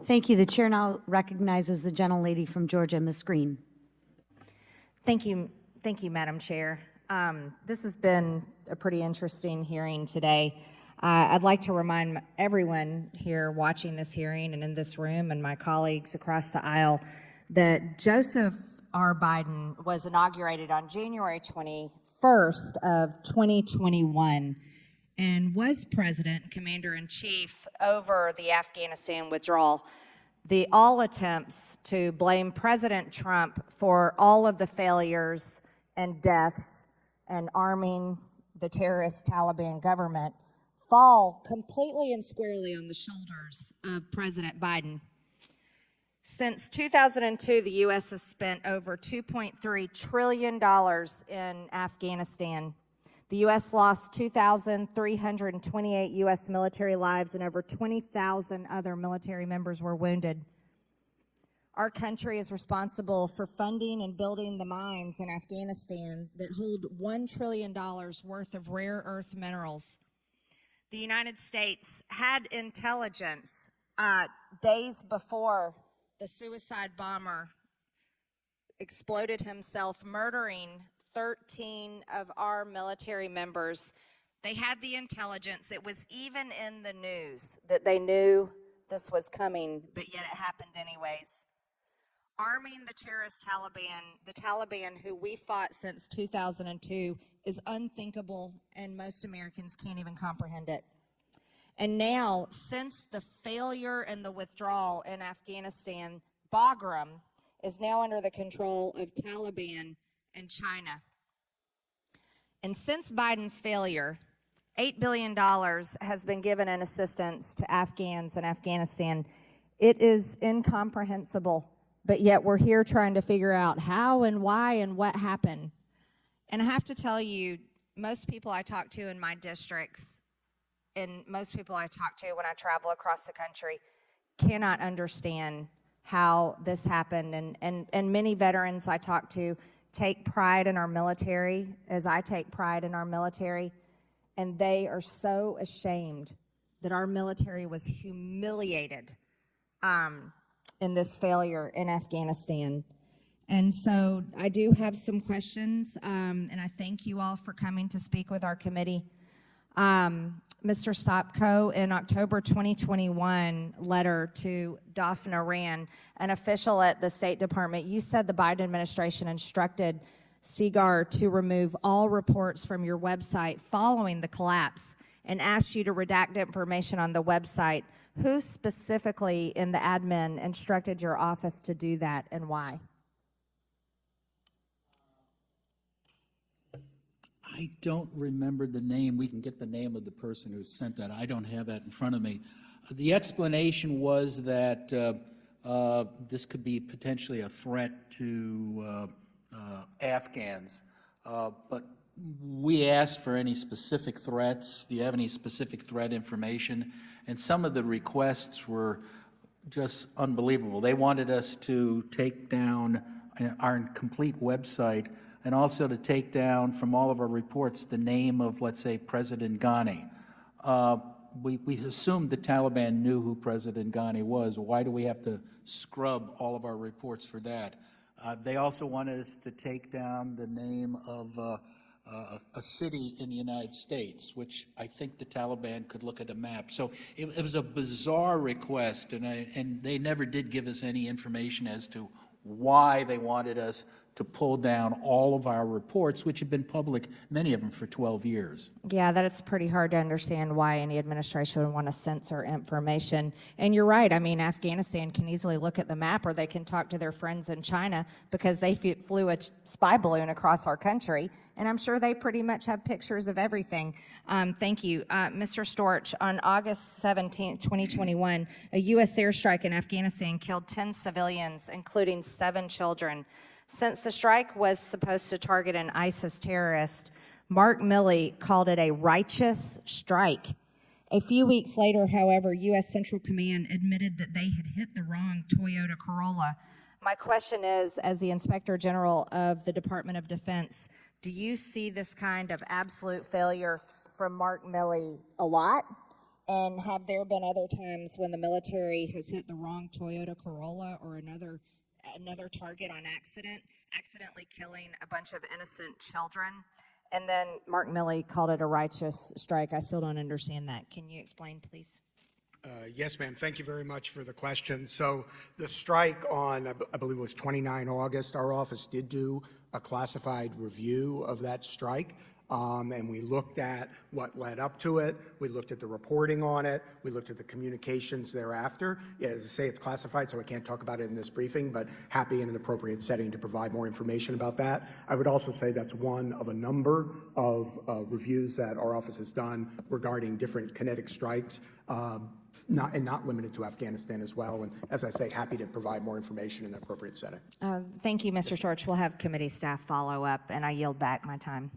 Thank you. The chair now recognizes the gentlelady from Georgia, Ms. Greene. Thank you, Madam Chair. This has been a pretty interesting hearing today. I'd like to remind everyone here watching this hearing and in this room and my colleagues across the aisle that Joseph R. Biden was inaugurated on January 21st of 2021 and was President and Commander-in-Chief over the Afghanistan withdrawal. All attempts to blame President Trump for all of the failures and deaths and arming the terrorist Taliban government fall completely and squarely on the shoulders of President Biden. Since 2002, the U.S. has spent over $2.3 trillion in Afghanistan. The U.S. lost 2,328 U.S. military lives and over 20,000 other military members were wounded. Our country is responsible for funding and building the mines in Afghanistan that hold $1 trillion worth of rare earth minerals. The United States had intelligence days before the suicide bomber exploded himself, murdering 13 of our military members. They had the intelligence. It was even in the news that they knew this was coming, but yet it happened anyways. Arming the terrorist Taliban, the Taliban who we fought since 2002, is unthinkable, and most Americans can't even comprehend it. And now, since the failure and the withdrawal in Afghanistan, Bagram is now under the control of Taliban and China. And since Biden's failure, $8 billion has been given in assistance to Afghans in Afghanistan. It is incomprehensible, but yet we're here trying to figure out how and why and what happened. And I have to tell you, most people I talk to in my districts and most people I talk to when I travel across the country cannot understand how this happened. And many veterans I talk to take pride in our military, as I take pride in our military, and they are so ashamed that our military was humiliated in this failure in Afghanistan. And so I do have some questions, and I thank you all for coming to speak with our committee. Mr. Stopko, in October 2021 letter to Daphna Rand, an official at the State Department, you said the Biden administration instructed CGAR to remove all reports from your website following the collapse and asked you to redact information on the website. Who specifically in the admin instructed your office to do that, and why? I don't remember the name. We can get the name of the person who sent that. I don't have that in front of me. The explanation was that this could be potentially a threat to Afghans, but we asked for any specific threats. Do you have any specific threat information? And some of the requests were just unbelievable. They wanted us to take down our complete website and also to take down from all of our reports the name of, let's say, President Ghani. We assumed the Taliban knew who President Ghani was. Why do we have to scrub all of our reports for that? They also wanted us to take down the name of a city in the United States, which I think the Taliban could look at a map. So it was a bizarre request, and they never did give us any information as to why they wanted us to pull down all of our reports, which have been public, many of them, for 12 years. Yeah, that it's pretty hard to understand why any administration would want to censor information. And you're right. I mean, Afghanistan can easily look at the map, or they can talk to their friends in China because they flew a spy balloon across our country. And I'm sure they pretty much have pictures of everything. Thank you. Mr. Storch, on August 17, 2021, a U.S. airstrike in Afghanistan killed 10 civilians, including 7 children. Since the strike was supposed to target an ISIS terrorist, Mark Milley called it a righteous strike. A few weeks later, however, U.S. Central Command admitted that they had hit the wrong Toyota Corolla. My question is, as the Inspector General of the Department of Defense, do you see this kind of absolute failure from Mark Milley a lot? And have there been other times when the military has hit the wrong Toyota Corolla or another target on accidentally killing a bunch of innocent children? And then Mark Milley called it a righteous strike. I still don't understand that. Can you explain, please? Yes, ma'am. Thank you very much for the question. So the strike on, I believe it was 29 August, our office did do a classified review of that strike. And we looked at what led up to it. We looked at the reporting on it. We looked at the communications thereafter. Yeah, as I say, it's classified, so I can't talk about it in this briefing, but happy in an appropriate setting to provide more information about that. I would also say that's one of a number of reviews that our office has done regarding different kinetic strikes, not limited to Afghanistan as well. And as I say, happy to provide more information in an appropriate setting. Thank you, Mr. Storch. We'll have committee staff follow up, and I yield back my time.